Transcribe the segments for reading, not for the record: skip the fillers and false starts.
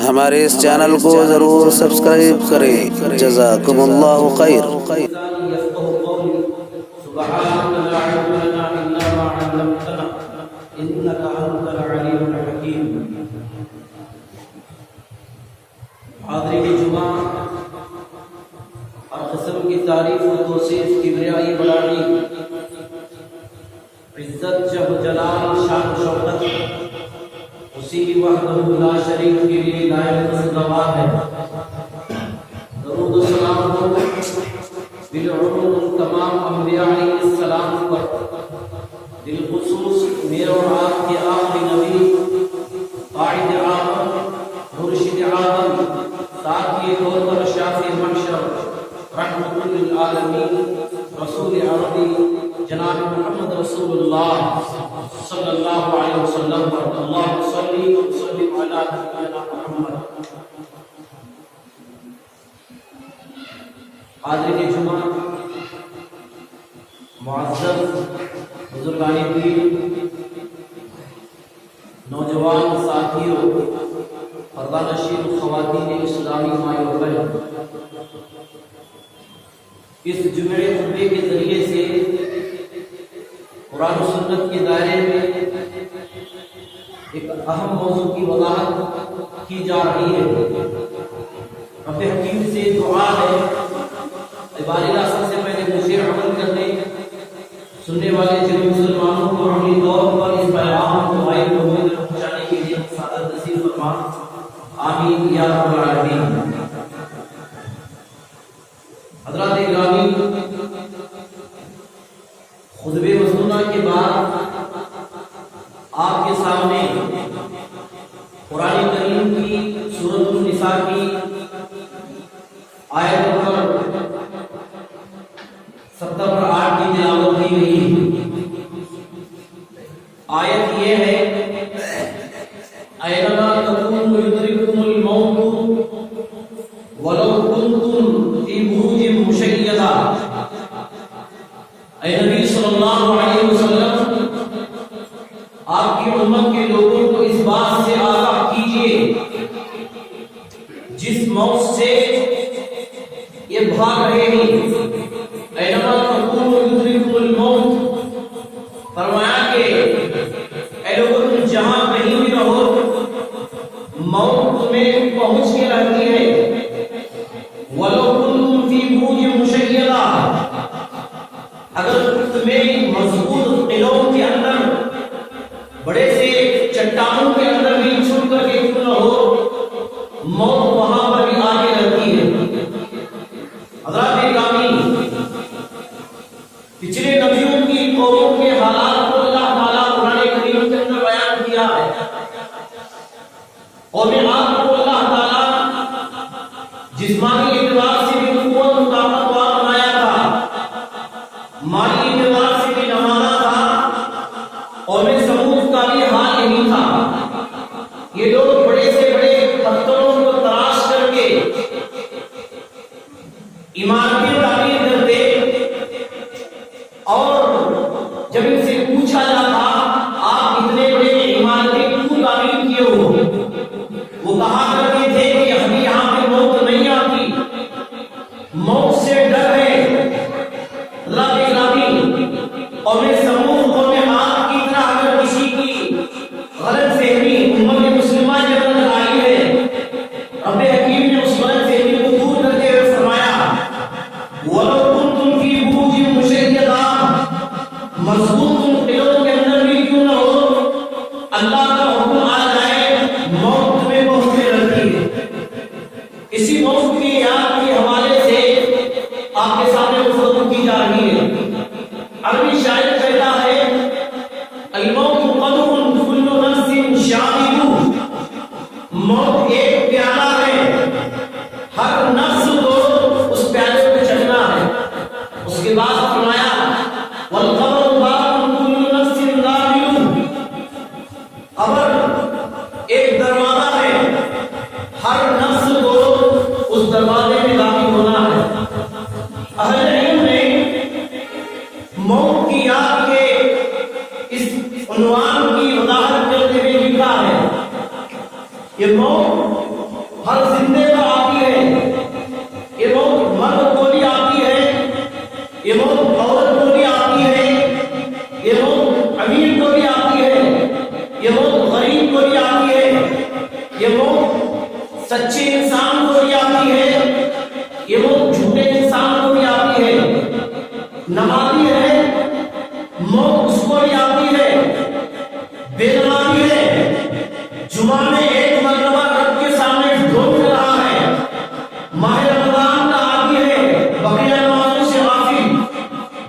ہمارے اس چینل کو ضرور سبسکرائب کریں۔ جزاکم اللہ خیر۔ سبحانك لا علم لنا إلا ما علمتنا إنك أنت العليم الحكيم۔ حاضرین جمعہ، ہر قسم کی تعریف و توصیف، کبریائی، بڑائی، عزت، جہ جلال، شان و شوکت اسی وحدہ لا شریک کے لیے لائق سزاوار ہے۔ درود و سلام ہو بالعموم تمام انبیاء علیہ السلام پر، بالخصوص میرے اور آپ کے آخری نبی، قائد اعظم، مرشد اعظم، ساتھی طور پر شافع محشر، رحمت للعالمین، رسول عربی جناب محمد رسول اللہ صلی اللہ علیہ وسلم پر۔ اللہم صلی وسلم علی سیدنا محمد۔ حاضرین جمعہ، معزز بزرگان دین، نوجوان ساتھیوں، پردہ نشین خواتین اسلامی مائیں و بہن، اس جمعے خطبے کے ذریعے سے قرآن و سنت کے دائرے میں ایک اہم موضوع کی وضاحت کی جا رہی ہے۔ رب حکیم سے دعا ہے بارگاہ سب سے پہلے مجھے عمل کرنے، سننے والے جن مسلمانوں کو عملی طور پر اس پیغام کو غیر محمد پہنچانے کے لیے سعادت نصیب فرما، آمین یا رب العالمین۔ حضرات گرامی، خطبہ مسنونہ کے بعد آپ کے سامنے قرآن کریم کی سورۃ النساء کی آیت نمبر 7-8 کی تلاوت کی گئی۔ آیت یہ ہے، اَيْنَمَا تَكُونُوا يُدْرِكْكُمُ الْمَوْتُ وَلَوْ كُنْتُمْ فِي بُرُوجٍ مُشَيَّدَةٍ۔ اے نبی صلی اللہ علیہ وسلم، آپ کی امت کے لوگوں کو اس بات سے آگاہ کیجئے جس موت سے یہ بھاگ رہے ہیں۔ اَيْنَمَا تَكُونُوا يُدْرِكْكُمُ الْمَوْتُ، فرمایا کہ اے لوگوں تم جہاں کہیں بھی رہو، موت تمہیں پہنچ کے رہتی ہے۔ وَلَوْ كُنْتُمْ فِي بُرُوجٍ مُشَيَّدَةٍ، اگر تمہیں مضبوط قلعوں کے اندر، بڑے سے چٹانوں کے اندر بھی چھپ کر کے کیوں نہ ہو، موت وہاں پر بھی آگے رہتی ہے۔ حضرات گرامی، پچھلے نبیوں کی قوموں کے حالات کو اللہ تعالیٰ قرآن کریم کے اندر بیان کیا ہے۔ قوم عاد کو اللہ تعالیٰ جسمانی اعتبار سے بھی قوت و طاقتور بنایا تھا، مالی اعتبار سے بھی نوازا تھا۔ قوم سمود کا بھی حال یہی تھا۔ یہ لوگ بڑے سے بڑے پتھروں کو تراش کر کے عمارتیں تعمیر کرتے، اور جب ان سے پوچھا جاتا آپ اتنے بڑے عمارتیں کیوں تعمیر کیے ہو، وہ کہا کرتے تھے کہ ہمیں یہاں پہ موت نہیں آتی، موت سے ڈر ہے۔ اللہ کے نبی قوم سمود، قوم عاد کی طرح اگر کسی کی غلط فہمی امت مسلمہ کے اندر آئی ہے، رب حکیم نے اس غلط فہمی کو دور کرتے ہوئے فرمایا، وَلَوْ كُنْتُمْ فِي بُرُوجٍ مُشَيَّدَةٍ، مضبوط قلعوں کے اندر بھی کیوں نہ ہو، اللہ کا حکم آ جائے، موت تمہیں پہنچے رہتی ہے۔ اسی موت کی یاد کے حوالے سے آپ کے سامنے گفتگو کی جا رہی ہے۔ عربی شاعر کہتا ہے، الموت قدر كل نفس شارب، موت ایک پیالہ ہے، ہر نفس کو اس پیالے پہ چڑھنا ہے۔ اس کے بعد فرمایا، والقبر باب كل نفس داخل، قبر ایک دروازہ ہے، ہر نفس کو اس دروازے میں داخل ہونا ہے۔ اہل علم نے موت کی یاد کے اس عنوان کی وضاحت کرتے ہوئے لکھا ہے کہ موت ہر زندے پر آتی ہے، یہ موت مرد کو بھی آتی ہے، یہ موت عورت کو بھی آتی ہے، یہ موت امیر کو بھی آتی ہے، یہ موت غریب کو بھی آتی ہے، یہ موت سچے انسان کو بھی آتی ہے، یہ موت جھوٹے انسان کو بھی آتی ہے، نمازی ہے موت اس کو بھی آتی ہے، بے نمازی ہے جمعہ میں ایک مرتبہ رب کے سامنے ڈھونڈ رہا ہے، ماہ رمضان کا عادی ہے بقیہ نمازوں سے غافل،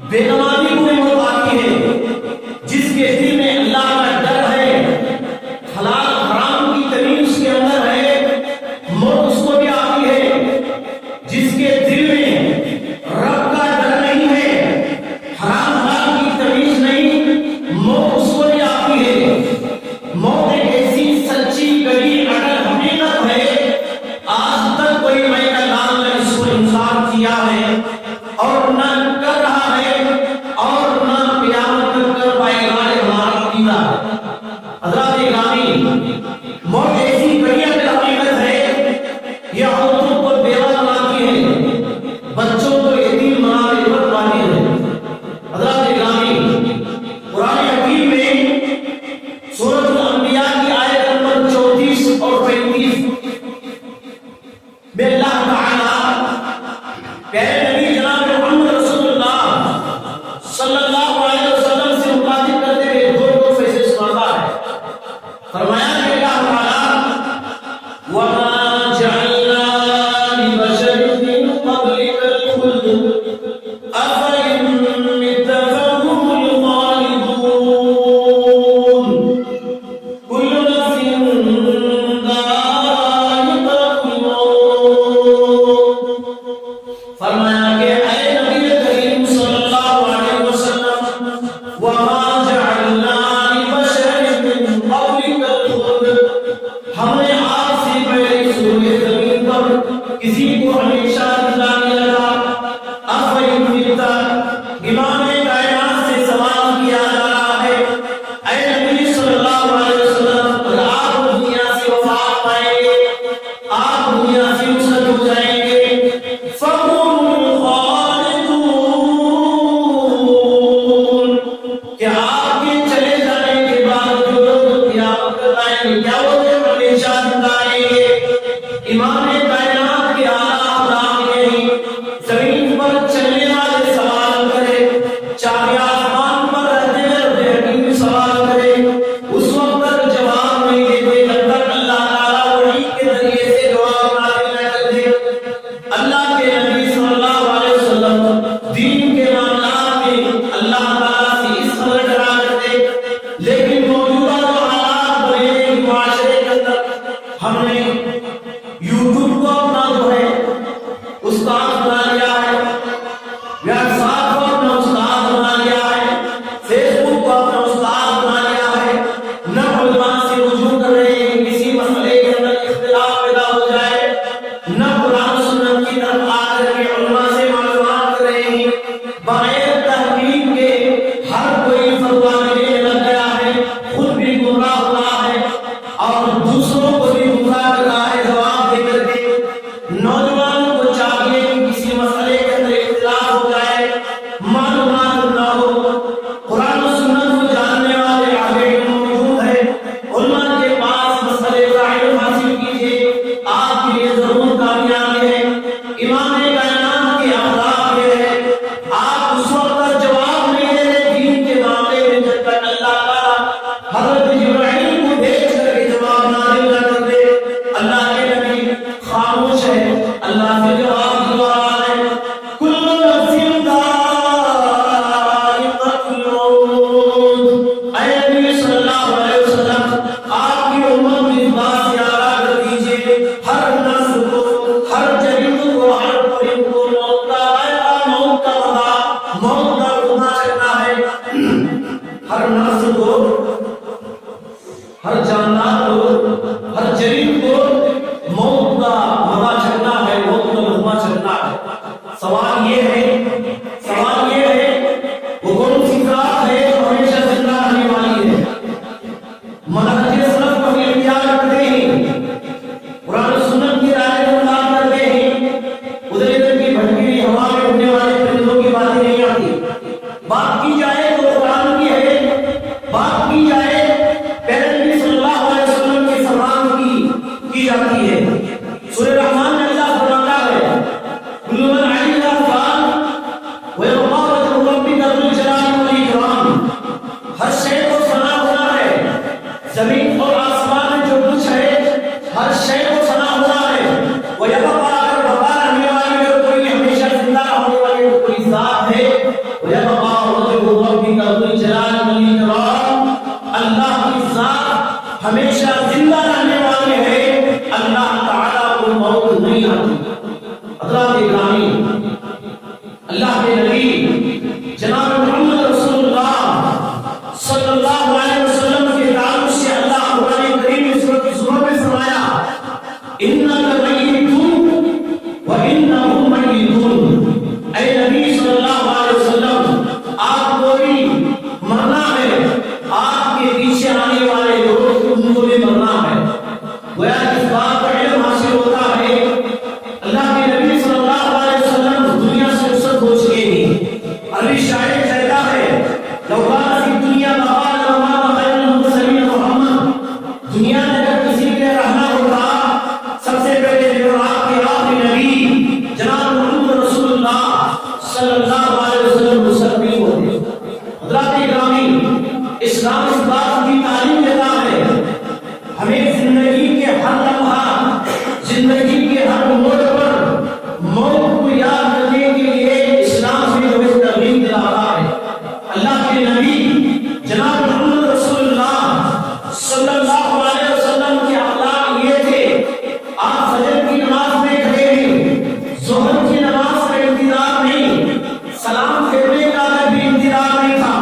بے نمازی کو بھی موت آتی ہے، جس کے دل میں اللہ کا ڈر ہے، حلال حرام کی تمیز اس کے اندر ہے، موت اس کو بھی آتی ہے، جس کے دل میں رب کا ڈر نہیں ہے، حرام حلال کی تمیز نہیں، موت اس کو بھی آتی ہے۔ موت ایک ایسی سچی کڑی اٹل حقیقت ہے، آج تک کوئی میں کلام نے اس کو انکار کیا ہے اور نہ کر رہا ہے اور نہ قیامت تک کر پائے گا ہمارا عقیدہ۔ حضرات گرامی، موت ایسی کڑی اٹل حقیقت ہے، یہ عورتوں کو بیوہ بناتی ہے، بچوں کو یتیم بنا کے بربادی ہے۔ حضرات گرامی، قرآن حکیم میں سورۃ الانبیاء کی آیت نمبر 34 اور 35 میں اللہ تعالی پیارے نبی جناب محمد رسول اللہ صلی اللہ علیہ وسلم سے مخاطب کرتے ہوئے دو فیصلے سناتا ہے۔ فرمایا کہ اللہ تعالی وَمَا جَعَلْنَا لِبَشَرٍ مِّن قَبْلِكَ الْخُلْدَ أَفَإِن مِّتَّ فَهُمُ الْخَالِدُونَ كُلُّ نَفْسٍ ذَائِقَةُ الْمَوْتِ۔ فرمایا کہ اے نبی کریم صلی اللہ علیہ وسلم، وَمَا جَعَلْنَا لِبَشَرٍ مِّن قَبْلِكَ الْخُلْدَ، ہم نے آپ سے پہلے سورہ زمین پر کسی کو ہمیشہ زندہ نہیں رکھا۔ أَفَإِن مِّتَّ، امام کائنات سے سوال کیا جا رہا ہے، اے نبی صلی اللہ علیہ وسلم، اگر آپ دنیا سے وفات پائیں گے، آپ دنیا سے رخصت ہو جائیں گے، فَهُمُ الْخَالِدُونَ، کہ آپ کے چلے جانے کے بعد جو لوگ قیامت تک آئیں گے، کیا وہ لوگ ہمیشہ زندہ رہیں گے؟ امام کائنات کے اعلیٰ اخلاق یہی، زمین پر چلنے والے سوال کرے، چاہے آسمان پر رہتے ہوئے حکیم سوال کرے، اس وقت تک جواب نہیں دیتے جب تک اللہ تعالیٰ وحی کے ذریعے سے جواب نازل نہ کر دے۔ اللہ کے نبی صلی اللہ علیہ وسلم دین کے معاملات میں اللہ تعالیٰ سے اس قدر ڈرا کرتے، لیکن موجودہ جو حالات بنے ہیں معاشرے کے اندر، ہم نے یوٹیوب کو اپنا جو ہے استاد بنا لیا ہے، واٹس ایپ کو اپنا استاد بنا لیا ہے، فیس بک کو اپنا استاد بنا لیا ہے، نہ علماء سے رجوع کر رہے ہیں کہ کسی مسئلے کے اندر اختلاف پیدا ہو جائے، نہ قرآن و سنت کی طرف آ کر کے علماء سے معلومات کر رہے ہیں، بغیر تحقیق کے ہر کوئی فتویٰ دینے میں لگ گیا ہے، خود بھی گمراہ ہو رہا ہے اور دوسروں کو بھی گمراہ کر رہا ہے جواب دے کر کے۔ انک میتون وانہم میتون، اے نبی صلی اللہ علیہ وسلم آپ کو بھی مرنا ہے، آپ کے پیچھے آنے والے لوگ ان کو بھی مرنا ہے۔ گویا اس بات کا علم حاصل ہوتا ہے اللہ کے نبی صلی اللہ علیہ وسلم دنیا سے رخصت ہو چکے ہیں۔ عربی شاعر کہتا ہے لو کان فی الدنیا بقاء لما خیر المرسلین محمد، دنیا میں اگر کسی کے رہنا ہوتا سب سے پہلے جو آپ کے آخری نبی جناب محمد رسول اللہ صلی اللہ علیہ وسلم مسلم ہوتے۔ حضرات گرامی، اسلام اس بات کی تعلیم دیتا ہے ہمیں زندگی کے ہر لمحہ، زندگی کے ہر موڑ پر موت کو یاد کرنے کے لیے اسلام سے ہمیں ترغیب دلاتا ہے۔ اللہ کے نبی جناب محمد رسول اللہ صلی اللہ علیہ وسلم کے اخلاق یہ تھے، آپ فجر کی نماز میں کھڑے ہیں، ظہر کی نماز کا انتظار نہیں، سلام پھیرنے کا بھی انتظار نہیں تھا،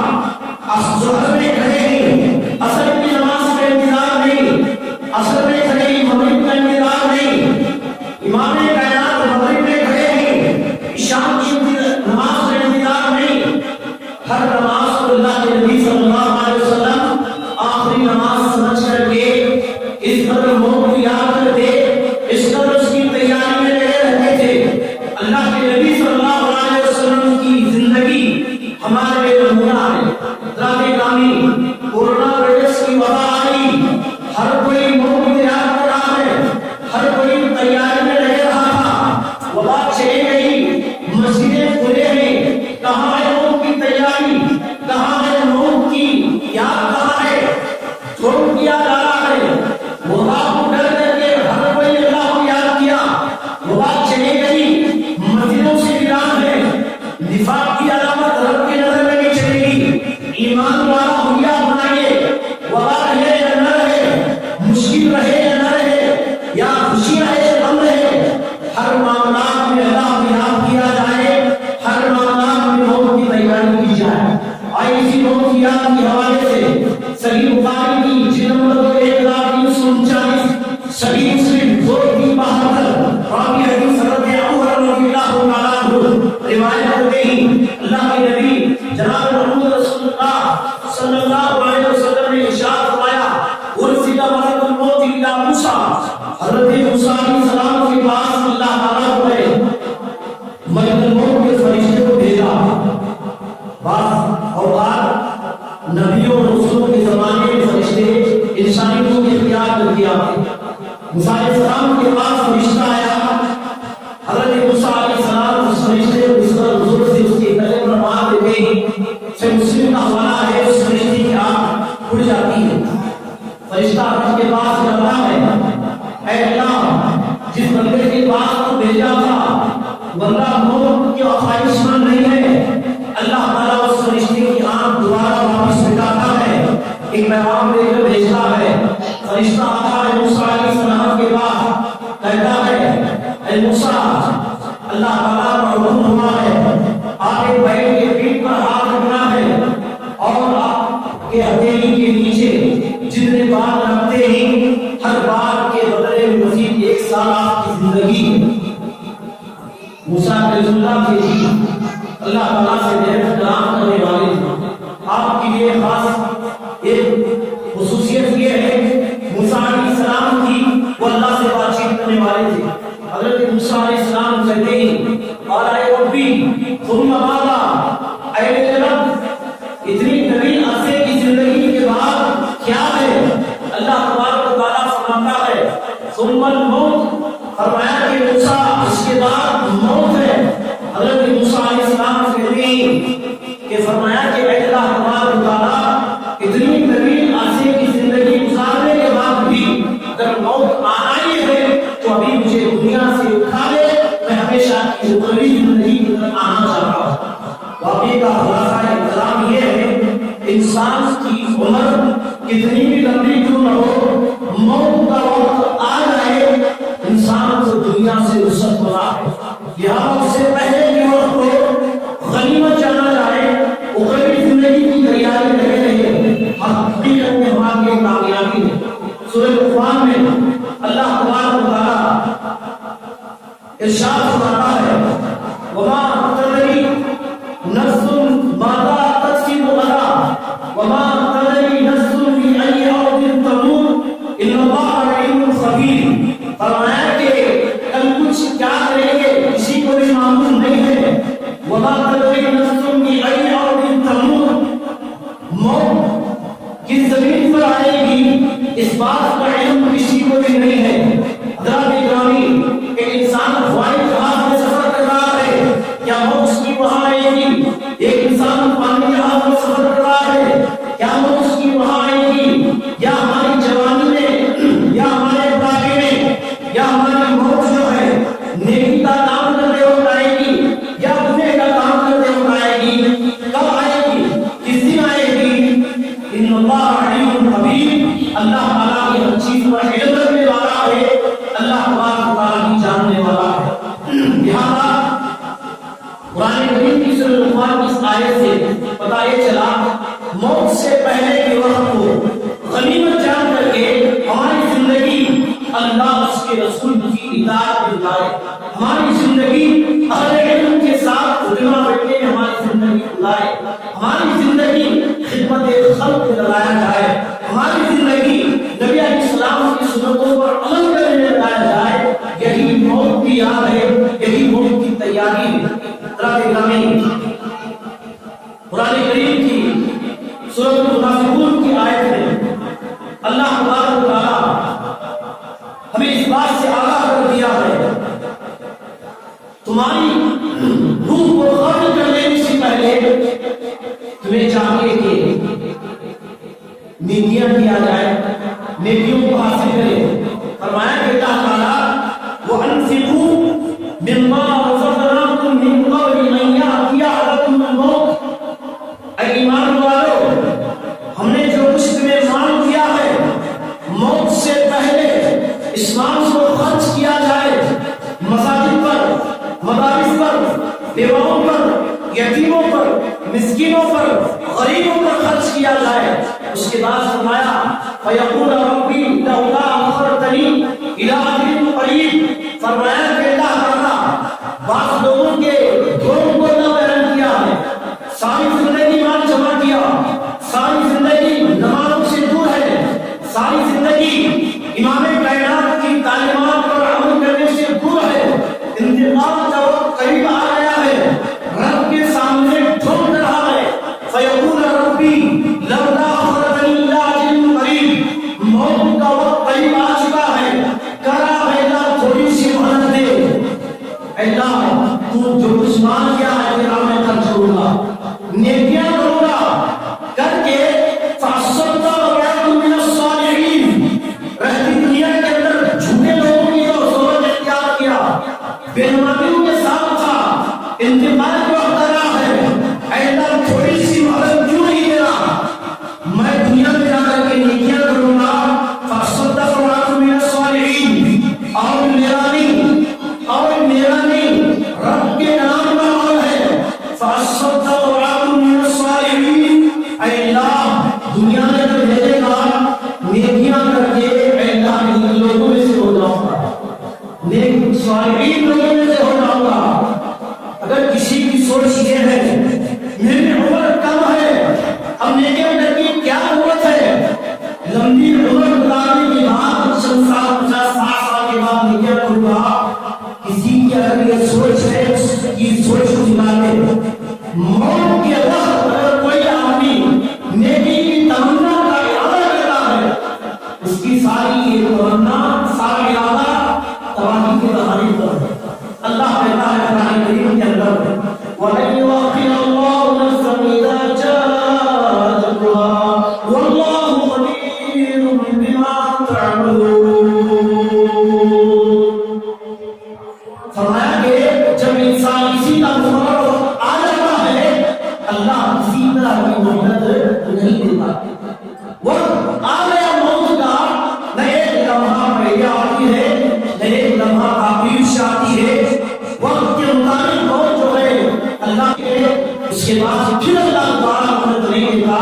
ظہر میں کھڑے ہیں، عصر کی نماز کا انتظار نہیں، عصر میں کھڑے ہیں، مغرب کا انتظار نہیں، امام کائنات مغرب میں کھڑے ہیں، شام کی نماز کا انتظار نہیں، ہر نماز کو اللہ کے نبی صلی اللہ علیہ وسلم آخری نماز سمجھ کر کے اس قدر موت کو یاد کرتے، اس قدر اس کی تیاری میں لگے رہتے تھے۔ اللہ کے نبی صلی اللہ علیہ وسلم کی زندگی ہمارے لیے نمونہ ہے۔ حضرات گرامی، کورونا وائرس کی وبا آئی، ہر کوئی موت کو یاد کر رہا ہے، ہر کوئی تیاری میں لگے رہا تھا، وبا چلی گئی، مسجدیں کھلے ہیں، کہاں ہے موت کی تیاری، کہاں ہے موت کی یاد، کہاں ہے چھوڑ دیا جا رہا ہے، وبا کو ڈر کر کے ہر کوئی اللہ کو یاد کیا، وبا چلی گئی، مسجدوں سے اعلان ہے، نفاق کی علامت رب کی نظر میں نہیں چلے گی، ایمان والا ہویا بنائیے، وبا رہے یا نہ رہے، مشکل رہے یا نہ رہے، یا خوشی رہے یا غم رہے، ہر معاملات میں اللہ کو یاد کیا جائے، ہر معاملات میں موت کی تیاری کی جائے۔ آئے اسی موت کی یاد کے حوالے سے صحیح بخاری کی جلد نمبر 1339، صحیح مسلم 272، راوی حدیث حضرت ابو ہریرہ رضی اللہ تعالیٰ عنہ روایت کرتے ہیں اللہ کے نبی جناب محمد رسول اللہ صلی اللہ علیہ وسلم نے ارشاد فرمایا ارسل ملک الموت الی موسیٰ، حضرت موسیٰ علیہ السلام کے پاس اللہ تعالیٰ نے ملک الموت کے فرشتے کو بھیجا۔ بعض اوقات نبیوں اور رسولوں کے زمانے میں فرشتے انسانی کو اختیار کر دیا۔ موسیٰ علیہ السلام کے پاس فرشتہ آیا، حضرت موسیٰ علیہ السلام اس فرشتے کو اس طرح حضور سے اس کے گلے پر مار دیتے ہیں، سے مسلم کا حوالہ ہے، اس فرشتے کی آنکھ کھل جاتی ہے۔ فرشتہ حضرت کے پاس جاتا ہے، اے اللہ جس بندے کے پاس تو بھیجا تھا بندہ موت کی خواہش مند نہیں ہے، اللہ تعالیٰ اس فرشتے کی آنکھ دوبارہ واپس بٹھاتا ہے، ایک پیغام دے کر بھیجتا ہے۔ فرشتہ آتا ہے موسیٰ علیہ السلام کے پاس، کہتا ہے اے موسیٰ اللہ تعالیٰ کا حکم ہوا ہے آپ ایک بیل کے پیٹ پر ہاتھ رکھنا ہے اور آپ کے ہتھیلی کے نیچے جتنے بال رکھتے ہیں ہر بال کے بدلے میں مزید 1 سال آپ کی زندگی۔ موسیٰ علیہ السلام کے جی اللہ تعالیٰ سے نعمت کلام کرنے والے تھے، آپ کی یہ خاص ایک خصوصیت یہ ہے موسیٰ علیہ السلام کی وہ اللہ سے بات چیت کرنے والے تھے۔ حضرت موسیٰ علیہ السلام کہتے ہیں قال اے ربی ثم ماذا، اے میرے رب اتنی طویل عرصے کی زندگی کے بعد کیا ہے؟ اللہ تبارک و تعالیٰ فرماتا ہے ثم الموت، فرمایا کہ موسیٰ اس کے بعد موت ہے۔ حضرت موسیٰ علیہ السلام کہتے ہیں کہ فرمایا کہ اے اللہ تبارک و تعالیٰ اتنی طویل عرصے کی زندگی گزارنے کے بعد بھی اگر موت آنا ہی ہے تو ابھی مجھے دنیا سے اٹھا لے، میں ہمیشہ کی طویل زندگی کی طرف آنا چاہتا ہوں۔ واقعی کا خلاصہ کلام یہ ہے انسان کی عمر کتنی بھی لمبی کیوں نہ ہو، موت کا وقت آ جائے انسان کو دنیا سے رخصت ہونا ہے۔ یہاں اس سے پہلے کی وقت کو غنیمت جانا جائے، اخروی زندگی کی تیاری لگے رہے، حقیقت میں ہماری کامیابی ہے۔ سورہ لقمان میں اللہ تبارک و تعالیٰ ارشاد فرماتا ہے وما تدری نفس ماذا تکسب غدا وما تدری نفس بأي أرض تموت ان اللہ علیم خبیر. فرمایا کہ کل کچھ کیا کریں گے کسی کو بھی معلوم نہیں ہے. وما تدری نفس بأي أرض تموت، موت کس زمین پر آئے گی اس بات کا علم کسی کو بھی نہیں ہے. حضرات گرامی، ایک انسان ہوائی جہاز میں سفر کر رہا ہے، کیا موت اس کی وہاں آئے گی؟ ایک انسان پانی جہاز میں سفر کر رہا ہے، کیا موت اس کی وہاں آئے گی؟ یا ہماری جوانی میں یا ہمارے بڑھاپے میں یا ہماری موت جو ہے نیکی کا کام کرتے وقت آئے گی یا گناہ کا کام کرتے وقت آئے گی؟ کب آئے گی؟ کس دن آئے گی؟ ان اللہ علیم خبیر، اللہ تعالیٰ کی ہر چیز پر علم رکھنے والا ہے، اللہ تبارک و تعالیٰ کی جاننے والا ہے. لہذا قرآن کریم کی سورۃ لقمان کی اس آیت سے پتہ یہ چلا موت سے پہلے کے وقت کو غنیمت جان کر کے ہماری زندگی اللہ اس کے رسول کی اطاعت میں گزارے، ہماری زندگی اہل علم کے ساتھ علماء بیٹھے میں ہماری زندگی گزارے، ہماری زندگی خدمت خلق میں لگایا جائے، ہماری زندگی نبی علیہ السلام کی سنتوں پر عمل کرنے میں لگایا جائے. یہی موت کی یاد ہے، یہی موت کی تیاری ہے. قرآن کریم کی سورۃ المنافقون کی آیت میں اللہ تبارک و تعالیٰ ہمیں اس بات سے آگاہ کر دیا ہے تمہاری روح کو قبض کر لینے سے پہلے تمہیں چاہیے کہ نیکیاں کیا جائے، نیکیوں کو حاصل کرے. فرمایا کہ اللہ تعالیٰ وَأَنفِقُوا مِمَّا رَزَقْنَاكُم مِّن قَبْلِ أَن يَأْتِيَ أَحَدَكُمُ الْمَوْتُ. اے ایمان والو، ہم نے جو کچھ تمہیں مال دیا ہے موت سے پہلے اس مال کو خرچ کیا جائے، مساجد پر، مدارس پر، بیواؤں پر، یتیموں پر، مسکینوں پر، غریبوں پر خرچ کیا جائے. اس کے بعد فرمایا فَيَقُولَ رَبِّي لَوْلَا أَخَّرْتَنِي إِلَىٰ أَجَلٍ قَرِيبٍ. فرمایا کہ اللہ تعالیٰ بعض لوگوں کے دھوم کو نہ بیان کیا ہے، ساری زندگی مال جمع کیا، ساری زندگی نمازوں سے دور ہے، ساری زندگی امام کائنات کی تعلیمات پر عمل کرنے سے دور ہے. انتقال کا وقت قریب آ گیا ہے، رب کے سامنے ڈھونڈ رہا ہے. فَيَقُولَ رَبِّي لَوْلَا أَخَّرْتَنِي إِلَىٰ أَجَلٍ قَرِيبٍ. موت کا وقت قریب آ چکا ہے، کرا اللہ تھوڑی سی مہلت دے. اللہ تو جو کچھ مال کیا ہے تیرا میں خرچ کروں گا، نیکیاں کروں گا، کر کے فَأَصَّدَّقَ وَأَكُن مِّنَ الصَّالِحِينَ. رہتی دنیا کے اندر جھوٹے لوگوں کی جو صورت اختیار کیا، بے نمازیوں کے ساتھ تھا، انتقال کو اختیار ہے. اے اللہ تھوڑی سی مہلت کیوں نہیں دے رہا؟ میں دنیا میں جا کر کے نیکیاں کروں گا. فَأَصَّدَّقَ وَأَكُن مِّنَ الصَّالِحِينَ. اور میرا نہیں رب کے نام کا عمل ہے. فَأَصَّدَّقَ وَأَكُن مِّنَ الصَّالِحِينَ. اے اللہ دنیا میں جب بھیجے گا نیکیاں کر کے اے اللہ لوگوں میں سے ہو جاؤں گا، نیک صالحین لوگوں میں سے ہو جاؤں گا. اگر کسی کی سوچ یہ ہے میری عمر کم ہے، اب نیکیاں کرنے کی کیا ضرورت ہے، لمبی عمر گزارنے کے بعد 50 سال کے بعد نیکیاں کروں گا. کسی کی اگر یہ سوچ ہے اس کی سوچ کو جلا دے. موت کے وقت اگر کوئی آدمی نیکی کی تمنا کا ارادہ کرتا ہے، اس کی ساری یہ تمنا، سارا ارادہ تباہی کے سہارے پر ہے. اللہ کہتا ہے قرآن کریم کے اندر وَلَن يُؤَخِّرَ اللَّهُ نَفْسًا إِذَا جَاءَ أَجَلُهَا وَاللَّهُ خَبِيرٌ بِمَا تَعْمَلُونَ. فرمایا کہ جب انسان اسی کا مقرر وقت آ جاتا ہے اللہ کسی طرح کی مہلت نہیں دیتا. وقت آ گیا موت کا، نہ ایک لمحہ پہلے آتی ہے نہ ایک لمحہ آخر آتی ہے. وقت کے مطابق موت جو ہے اللہ کے اس کے بعد پھر اللہ تعالیٰ مدد نہیں دیتا.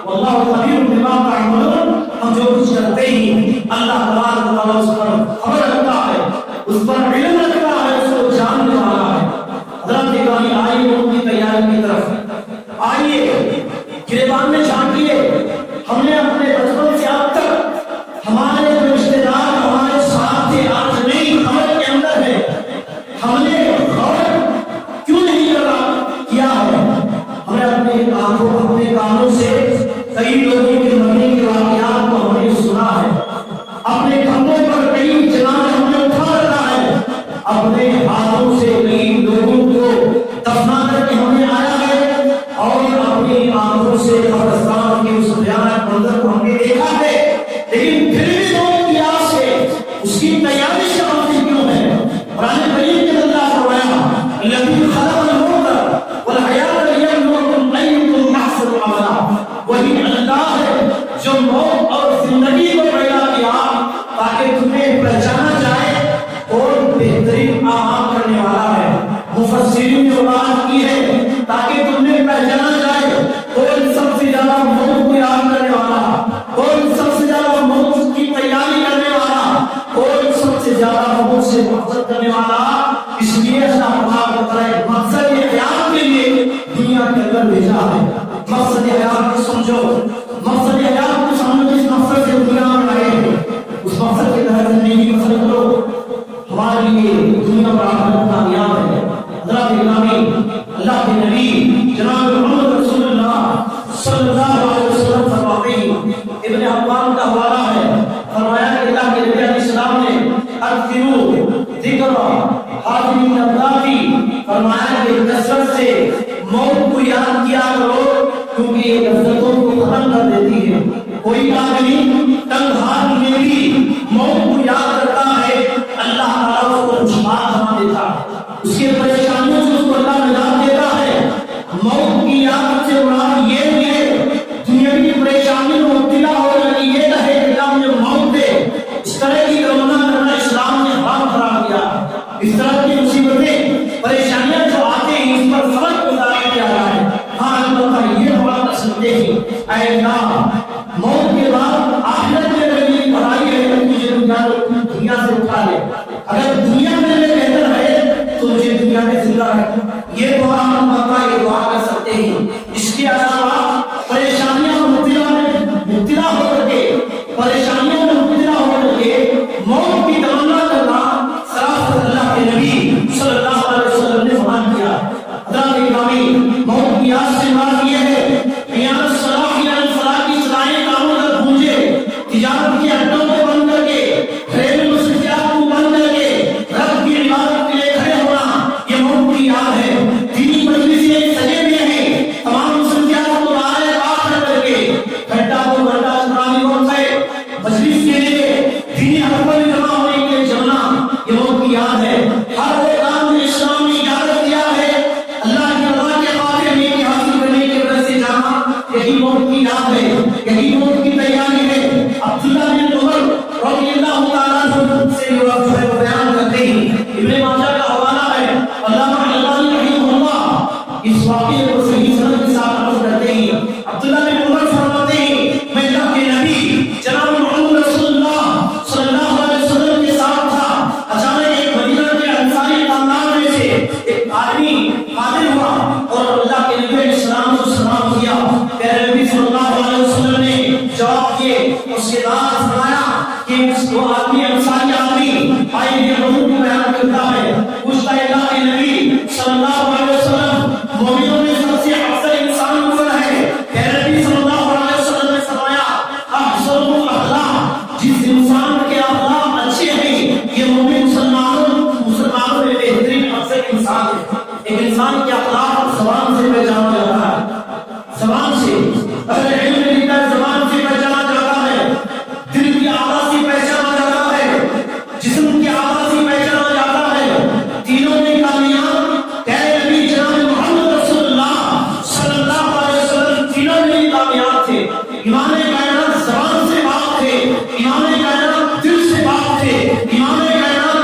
واللہ خبیر بما تعملون. ہم جو کچھ کرتے ہی اللہ تبارک و تعالیٰ اس پر خبر رکھتا ہے، اس پر علم رکھتا ہے، اس کو پیدائش کا مقصد کیوں ہے؟ قرآن کریم کے اندر اللہ فرمایا الذی خلق الموت والحیات لیبلوکم ایکم احسن عملا، وہی اللہ ہے جو موت اور زندگی کو پیدا کیا تاکہ تمہیں پہچانا جائے کون بہترین اعمال کرنے والا ہے۔ مفسرین نے بات کی ہے تاکہ تمہیں پہچانا جائے کون سب سے زیادہ موت کو یاد کرنے والا، کون سب سے زیادہ موت کی تیاری کرنے والا، کون سب سے زیادہ موت سے محبت کرنے والا۔ اس لیے اللہ تبارک و تعالی مقصد حیات کے لیے دنیا کے اندر بھیجا ہے۔ مقصد حیات کو سمجھو، مقصد حیات کو سمجھو، جس مقصد سے دنیا میں آئے ہیں اس مقصد کے تحت زندگی کی بسر کرو، ہمارے لیے دنیا پر آخرت کامیاب ہے۔ حضرات گرامی، اللہ کے نبی جناب محمد رسول اللہ صلی اللہ علیہ وسلم فرماتے ہیں، ابن حبان کا حوالہ ہے، فرمایا کہ اللہ کے نبی علیہ السلام نے اکثروا ذکر حاضر النبلاتی، فرمایا کہ کثرت سے موت کو یاد کیا کرو کیونکہ یہ لذتوں کو ختم کر دیتی ہے۔ کوئی آدمی تنگ حال میں بھی موت کو یاد کرتا ہے، اللہ تعالیٰ اس کو خوشحال بنا دیتا ہے، اس کے پریشانیوں سے اس کو اللہ نجات دیتا ہے۔ موت کی یاد سے مراد یہ بھی ہے دنیاوی پریشانی میں مبتلا ہو جاتی یہ نہ ہے کہ اللہ مجھے موت دے، اس طرح کی تمنا کرنا اسلام نے حرام قرار دیا۔ اس طرح کی مصیبتیں پریشانیاں جو آتے ہیں اس پر صبر گزار کیا جائے۔ ہاں البتہ یہ بات سمجھے کہ اے اللہ موت کے بعد آخرت میں میری پڑھائی ہے کہ مجھے دنیا سے اٹھا لے، اگر دنیا میں بہتر ہے تو مجھے دنیا میں زندہ رکھ۔ یہ دعا ہم یہ دعا کر سکتے ہیں۔ اس کے علاوہ پریشانیاں مبتلا ہو کر کے پریشانیوں میں مبتلا ہو کر کے موت کی تمنا کرنا سراپر اللہ کے نبی صلی اللہ علیہ وسلم نے منع کیا۔ حضرات گرامی، موت کی یاد سے مراد یہ ہے قیامت صلاح یا الفلاح کی صدائیں کانوں تک گونجے، تجارت کے اڈوں کو بند کر کے، گھریلو مصروفیات کو بند کر کے رب کی عبادت کے لیے کھڑے ہونا، یہ موت کی یاد ہے۔ دینی مجلسیں سجے ہوئے ہیں، تمام مصروفیات کو آئے آخر کر کے گھنٹہ کو گھنٹہ سنانی وقت ہے مجلس کے لیے، دینی حلقوں میں جمع ہونے کے لیے جمنا، یہ موت کی یاد ہے۔ ہر وہ کام جو اسلام نے اجازت دیا ہے اللہ کی رضا کے خاطر نیکی حاصل کرنے کی وجہ سے جانا، یہی موت کی یاد ہے، یہی موت کی تیاری ہے۔ عبداللہ بن عمر رضی اللہ تعالیٰ عنہ سے یہ بیان کرتے ہیں، ابن ماجہ کا حوالہ ہے، علامہ البانی رحمہ اللہ اس واقعے کو صحیح سند کے ساتھ نقل کرتے ہیں۔ عبداللہ بن عمر فرماتے ہیں میں اللہ کے نبی جناب محمد رسول اللہ صلی اللہ علیہ وسلم کے ساتھ تھا، اچانک ایک مدینہ کے انصاری خاندان میں سے ایک آدمی حاضر ہوا اور اللہ کے نبی علیہ السلام کو سلام کیا۔ پیارے نبی صلی اللہ علیہ وسلم نے جواب دیے، اس کے بعد فرمایا کہ وہ آدمی انصاری آدمی آئے یہ حضور کو بیان کرتا ہے، پوچھتا ہے اللہ کے نبی صلی اللہ علیہ وسلم مومنوں میں سب سے افضل انسان کون ہے؟ پیارے نبی صلی اللہ علیہ وسلم نے فرمایا احسن الاخلاق، جس انسان کے اخلاق اچھے ہیں یہ مومن مسلمانوں میں بہترین افضل انسان ہے۔ ایک انسان کے اخلاق زبان سے پہچانا جاتا ہے، زبان سے اہل علم نے لکھا ہے زبان سے پہچانا جاتا ہے، دل کی آواز سے پہچانا جاتا ہے، جسم کی آواز سے پہچانا جاتا ہے۔ تینوں میں کامیاب پیارے نبی جناب محمد رسول اللہ صلی اللہ علیہ وسلم تینوں میں کامیاب تھے۔ امام کائنات زبان سے پاک تھے، امام کائنات دل سے پاک تھے، امام کائنات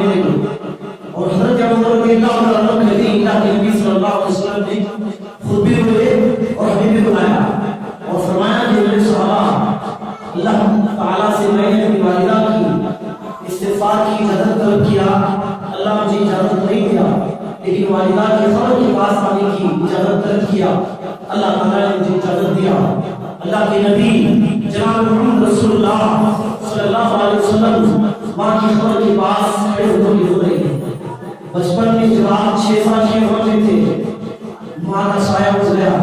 ہونے لگی اور حضرت ابو بکر رضی اللہ عنہ کہتے ہیں اللہ کے نبی صلی اللہ علیہ وسلم نے خود بھی ہوئے اور ہمیں بھی بلایا اور فرمایا کہ میرے صحابہ اللہ تعالیٰ سے میں نے اپنی والدہ کی استغفار کی اجازت طلب کیا، اللہ مجھے اجازت نہیں دیا، لیکن والدہ کے خبر کے پاس آنے کی اجازت طلب کیا، اللہ تعالیٰ نے مجھے اجازت دیا۔ اللہ کے نبی جناب محمد رسول اللہ صلی اللہ علیہ وسلم ماں کی خبر کے پاس کھڑے ہو کے رو رہے ہیں۔ بچپن میں جب آپ 6 سال کے ہوتے تھے ماں کا سایہ ہو گیا،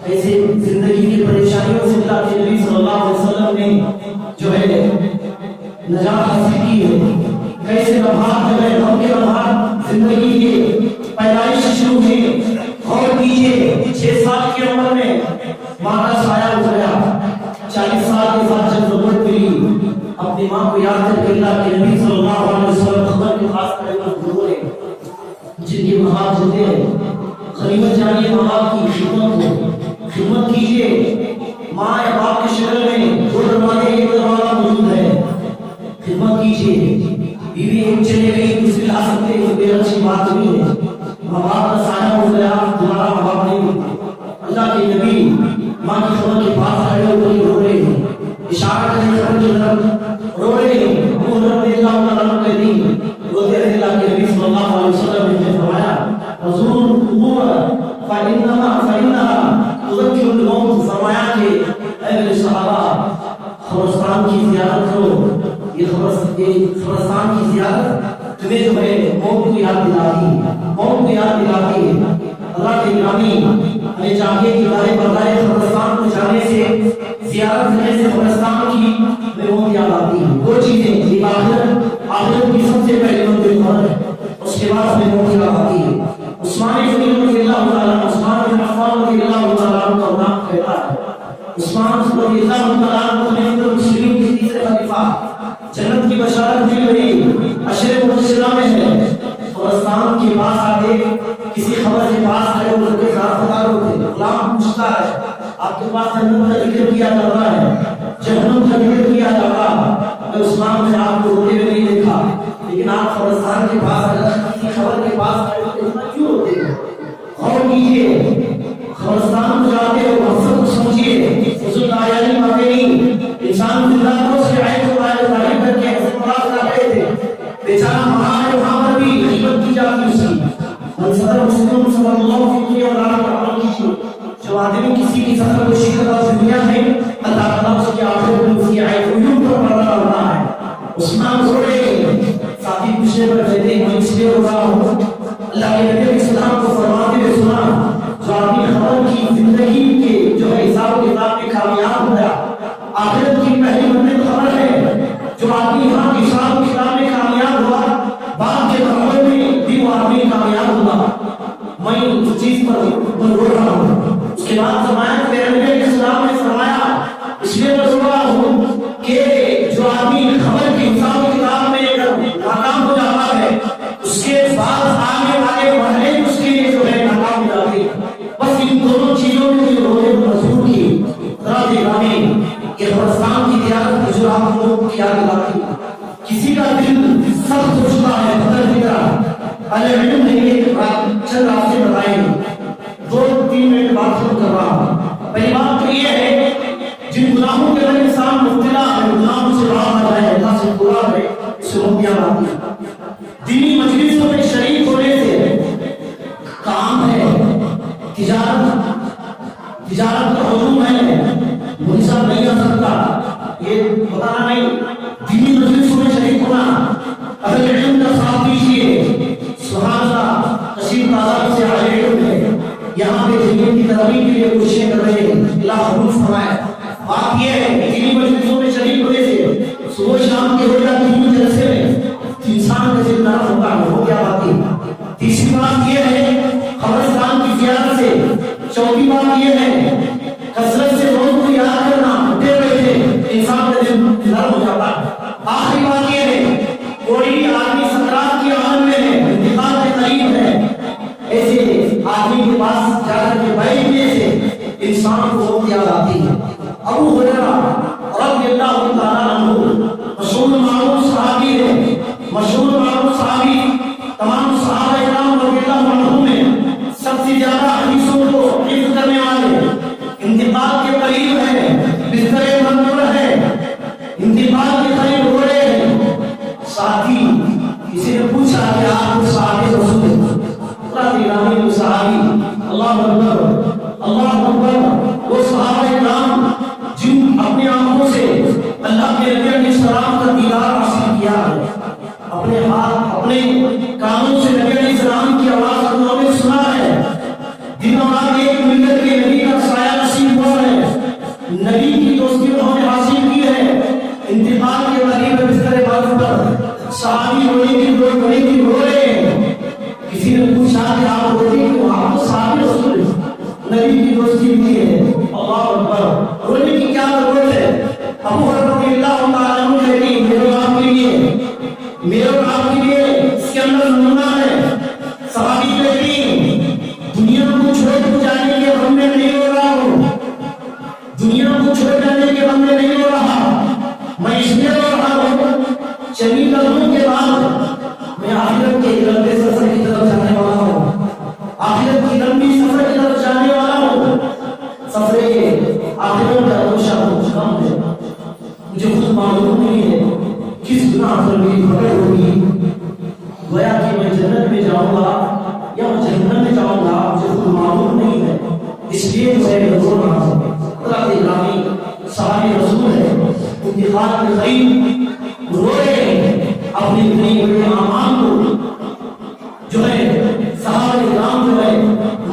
ایسے زندگی کی پریشانیوں سے اللہ کے نبی صلی اللہ علیہ وسلم نے جو ہے نجات حاصل کی ہے۔ کیسے لمحات جو ہے ہم کے لمحات زندگی کے پیدائش شروع ہوئی اور کیجیے 6 سال کی عمر میں ماں کا سایہ ہو گیا، 40 سال کے بعد جب نبوت ملی اپنی ماں کو یاد کر کے اللہ کے نبی صلی اللہ علیہ وسلم خبر کے پاس کھڑے ہوئے جن کے ماں باپ زندے ہیں۔ غنیمت جانیے ماں باپ کی خدمت کو، خدمت کیجیے۔ ماں یا باپ کے شکل میں 2 دروازے، ایک دروازہ موجود ہے، خدمت کیجیے۔ بیوی ایک چلے گئی دوسری لا سکتے ہیں، بے اچھی بات نہیں ہے۔ ماں باپ کا سایہ ہو گیا، تمہارا ماں باپ نہیں ہوتے۔ اللہ کے نبی ماں کی خبر کے پاس کھڑے ہو کر رو رہے ہیں، اشارہ کریں خبر کی طرف، رو رہے ہیں۔ ابو بکر رضی اللہ عنہ کہتے ہیں روتے رہے اللہ کے نبی صلی اللہ علیہ وسلم نے فرمایا حضور القبور فإنها تذکر الموت، فرمایا کہ اے میرے صحابہ قبرستان کی زیارت کرو، یہ قبرستان کی زیارت تمہیں جو ہے موت کو یاد دلاتی ہے، موت کو یاد دلاتی ہے۔ اللہ کے گرامی ہمیں چاہیے کہ ہمارے بردائے قبرستان کو جانے سے، زیارت کرنے سے قبرستان کی ہمیں موت یاد آتی ہے۔ 2 چیزیں، ایک آخرت کی سب سے پہلے موت قبر ہے، اس کے بعد ہمیں موت یاد آتی ہے۔ عثمان غنی رضی اللہ تعالیٰ، عثمان بن عفان رضی اللہ تعالیٰ کا نام کہتا ہے، عثمان رضی اللہ تعالیٰ خلیفۃ المسلمین کے تیسرے خلیفہ، جنت کی بشارت دی گئی، عشر مبشرہ میں ہے۔ قبرستان کے پاس آتے کسی خبر کے پاس کھڑے ہو کر خطار ہوتے، غلام پوچھتا ہے آپ کے پاس جنت کا ذکر کیا جا رہا ہے، جہنم کا ذکر کیا جا رہا ہے، میں عثمان نے آپ کو روتے ہوئے نہیں دیکھا، لیکن آپ قبرستان کے پاس اگر کسی خبر کے پاس کھڑے ہوتے کیوں ہوتے ہیں؟ غور کیجیے، قبرستان کو جاتے ہو مقصد کو سمجھیے، حضور آیانی باتیں نہیں، انسان زندہ کو سے آئے تو آئے ظاہر کر کے حضرت مراد کر رہے تھے، بیچارہ مہاں وہاں پر بھی غیبت کی جاتی اس کی۔ صدر مسلم صلی اللہ علیہ وسلم جو آدمی کسی کی سفر کو شکر اور دنیا میں اللہ تعالیٰ اس کی آخرت میں اس کی آئے قیوم پر پڑھا رہا ہے۔ عثمان رو رہے ہیں، ساتھی پوچھنے پر کہتے ہیں میں اس لیے رو رہا ہوں، اللہ کے نبی اسلام کو فرماتے ہوئے سنا جو آدمی خبر کی زندگی کے جو ہے حساب و کتاب میں کامیاب ہو گیا، آخرت کی پہلی منزل خبر ہے، جو آدمی یہاں حساب و کتاب میں کامیاب ہوا بعد کے مرحلے میں بھی وہ آدمی کامیاب ہوگا۔ میں اس چیز پر رو رہا ہوں۔ اس کے بعد فرمایا کہ میرے نبی اسلام نے فرمایا اس لیے میں رو رہا ہوں کہ جو آدمی خبر کے حساب و کتاب میں ناکام ہو جاتا ہے اس کے بعد آنے والے مرحلے اس کے لیے جو ہے ناکام ہو جاتے ہیں۔ بس ان دونوں چیزوں میں جو رونے مضبوط کی ذرا دیکھانے یہ قبرستان کی زیارت جو آپ لوگوں کو یاد دلاتی ہے۔ کسی کا دل سخت ہو چکا ہے بدر کی طرح، علم نے یہ چند راستے بتائے ہیں، 2-3 منٹ بات ختم کر رہا ہوں۔ پہلی بات تو یہ ہے جن گناہوں کے اندر انسان مبتلا ہے، گناہوں سے باہر آ جائے، اللہ سے دعا ہے، اس سے روکیاں آتی ہیں۔ دینی مجلسوں میں شریک ہونے سے کام ہے، تجارت کا حجوم ہے، وہ حساب نہیں کر سکتا، یہ بتانا نہیں۔ دینی مجلسوں میں شریک ہونا، اہل علم کا ساتھ دیجیے، سبحان اللہ، تشریف تعداد سے اہل علم ہے، یہاں پہ دین کی ترغیب کے لیے کوششیں کر رہے ہیں، اللہ قبول فرمائے۔ بات یہ ہے کہ دینی مجلسوں میں شریک ہونے سے صبح شام کے ہو جاتی دینی جلسے میں انسان کا دل نرم ہوتا ہے، وہ کیا بات ہے۔ تیسری بات یہ ہے قبرستان کی زیارت سے، چوتھی بات یہ ہے کثرت سے روز کو یاد کرنا، اٹھے بیٹھے انسان کا دل نرم ہو جاتا ہے۔ آخری بات یہ ہے کوئی آدمی سکرات کی حال میں ہے، انتقال کے قریب ہے، ایسے آدمی کے پاس جا کر کے بیٹھنے سے انسان کو موت یاد آتی ہے۔ ابو ہریرہ رضی اللہ تعالیٰ عنہ مشہور معروف صحابی ہے، مشہور معروف اللہ اکبر اللہ اکبر۔ وہ صحابہ کرام جن اپنے آنکھوں سے اللہ کے نبی علیہ السلام کا دیدار حاصل کیا ہے، اپنے ہاتھ اپنے کانوں سے نبی علیہ السلام کی آواز انہوں نے سنا ہے، دنوں رات ایک ملت کے نبی کا سایہ نصیب ہوا ہے، نبی کی دوستی انہوں نے حاصل کی ہے۔ انتقال کے قریب بستر بارد پر صحابی ہونے کی رو رہے ہیں۔ کسی نے پوچھا کہ آپ روتے کیوں؟ آپ تو صحابی رسول نبی کی دوستی کی ہے۔ اللہ اکبر، رونے کی کیا ضرورت ہے؟ ابو ہریرہ رضی اللہ تعالیٰ عنہ کہتے ہیں میرے اور آپ کے لیے اس کے اندر نمونہ ہے۔ صحابی کہتے ہیں دنیا کو چھوڑ کر جانے کے غم میں نہیں رو رہا ہوں، دنیا کو چھوڑ جانے کے غم میں نہیں رو رہا، میں اس لیے رو رہا ہوں چند قدموں کے بعد میں آخرت کے لمبے سفر کی طرف جانے والا ہوں، آخرت کی لمبی سفر کی طرف جانے والا ہوں۔ سفر آخرت کا روشہ کچھ کم ہے، مجھے خود معلوم نہیں ہے کس گناہ پر میری پکڑ ہوگی، گویا کہ میں جنت میں جاؤں گا یا میں جہنم میں جاؤں گا، مجھے خود معلوم نہیں ہے، اس لیے میں رو رہا ہوں۔ حضرت گرامی صحابی رسول ہے، انتقال کے قریب رو رہے ہیں، اپنے اتنے بڑے اعمال کو جو ہے صحابہ کرام جو ہے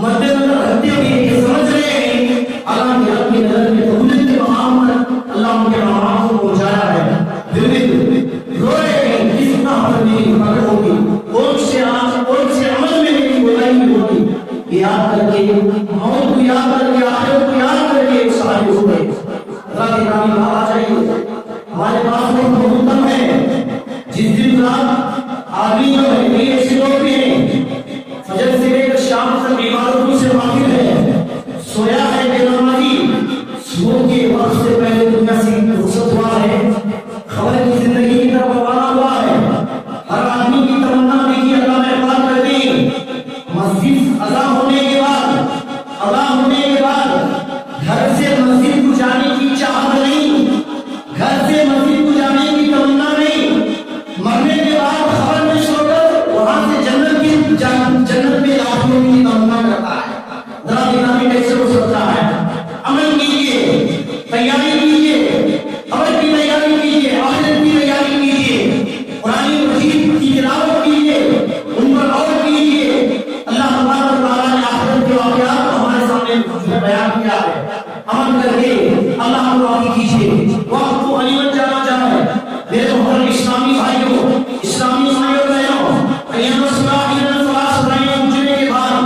مد نظر رکھتے ہوئے یہ سمجھ رہے ہیں اللہ کی رب کی نظر میں قبولیت کے مقام پر اللہ ان کے اعمال کو پہنچایا ہے۔ پھر رو رہے ہیں کس گناہ پر میری پکڑ ہوگی، کون سے عمل میں میری گناہی ہوگی، یاد کر کے موت کو یاد کر کے آخرت کو یاد کر کے صحابی ہو گئے۔ رات گرامی بات آ جائیے، ہمارے پاس بہت مقدم ہے، جس دن رات آدمی جو ہے کئی ایسے لوگ بھی ہیں فجر سے لے کر شام تک عبادتوں سے واقف ہے، سویا ہے بے نمازی، صبح کے وقت سے پہلے دنیا سے رخصت ہوا ہے، خبر کی زندگی کی طرف روانہ ہوا ہے۔ ہر آدمی کی تمنا بھی کہ اللہ میں بات کر دیں، مسجد اذان ہونے کے بعد گھر سے مسجد کو جانے کی چاہت نہیں، گھر سے مسجد کو جانے کی تمنا نہیں، مرنے کے بعد خبر میں سو کر وہاں سے جنت میں داخل ہونے کی تمنا کرتا ہے۔ ذرا دنیا کیسے ہو سکتا ہے؟ عمل کیجیے، تیاری کیجیے، عمل کی تیاری کیجیے، آخرت کی تیاری کیجیے، قرآن مجید کی تلاوت کیجیے، ان پر غور کیجیے۔ اللہ تبارک و تعالیٰ نے آخرت کے واقعات کو ہمارے سامنے بیان کیا ہے، عمل کر کے اللہ کو راضی کیجیے۔ وقت کو غنیمت جانا چاہے میرے محترم اسلامی بھائیوں بہنوں، ایام الصلاۃ پہنچنے کے بعد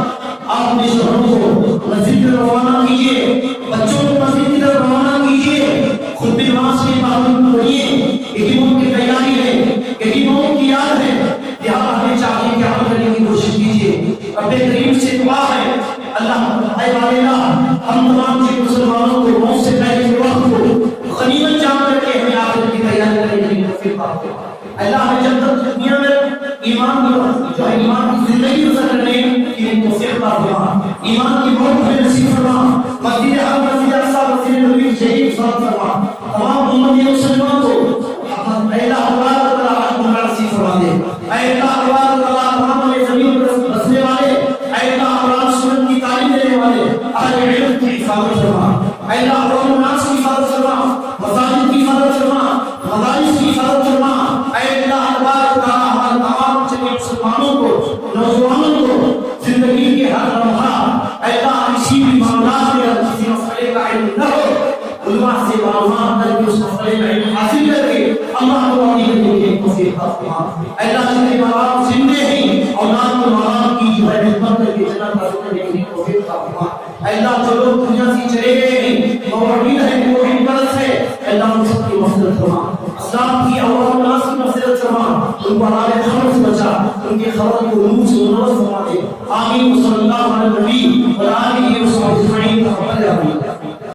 آپ اپنے شوہروں کو مسجد میں روانہ کیجیے، بچوں کو مسجد کی طرف روانہ کیجیے، خود بھی نماز کی پابندی پڑھیے، یتیموں کی تیاری ہے، یتیموں کی یاد ہے، لہٰذا ہمیں چاہیے کہ عمل کرنے کی کوشش کیجیے۔ رب کریم سے دعا ہے اللہ اے اللہ ہم تمام مسلمانوں کو موت سے پہلے کے وقت کو غنیمت جان کر کے ہمیں آخرت کی تیاری کرنے کی توفیق عطا فرما۔ اللہ ہمیں جب تک دنیا میں ایمان کی زندگی گزر کرنے کی توفیق عطا فرما، ایمان کی موت ہمیں نصیب فرما، مسجد حرم مسجد اقصی مسجد نبوی شریف صلی فرما، تمام امت مسلمان کو اے اللہ تبارک و تعالی ہمارا نصیب فرما دے، اے اللہ تبارک و تعالی تمام زمین پر بسنے والے، اے اللہ قرآن سنت کی تعلیم دینے والے اہل علم کی حفاظت فرما، اے اللہ علماء الناس کی حفاظت فرما، مساجد کی حفاظت فرما، مدارس کی حفاظت فرما، اے اللہ تبارک و تعالی ہمارے تمام جميع مسلمانوں کو، نوجوانوں کو زندگی کے ہر لمحہ اے اللہ کسی بھی معاملات میں کسی مسئلے کا علم نہ ہو، علماء سے معلومات کر کے اس مسئلے کا علم حاصل کر کے اللہ کو راضی کرنے کی توفیق عطا فرما۔ اے اللہ جن کے ماں باپ زندے ہیں اولاد کو ماں باپ کی جو ہے خدمت کر کے جنت حاصل کرنے کی توفیق عطا فرما۔ اے اللہ جو لوگ دنیا سے چلے گئے ہیں، موحدین ہیں، توحید پرست ہیں، اے اللہ ان سب کی مغفرت فرما، اسلام کی عوام الناس کی مغفرت فرما، ان کو عذاب قبر سے بچا، ان کے قبر کو نور سے منور فرما دے۔ آمین صلی اللہ علیہ وسلم و آلہ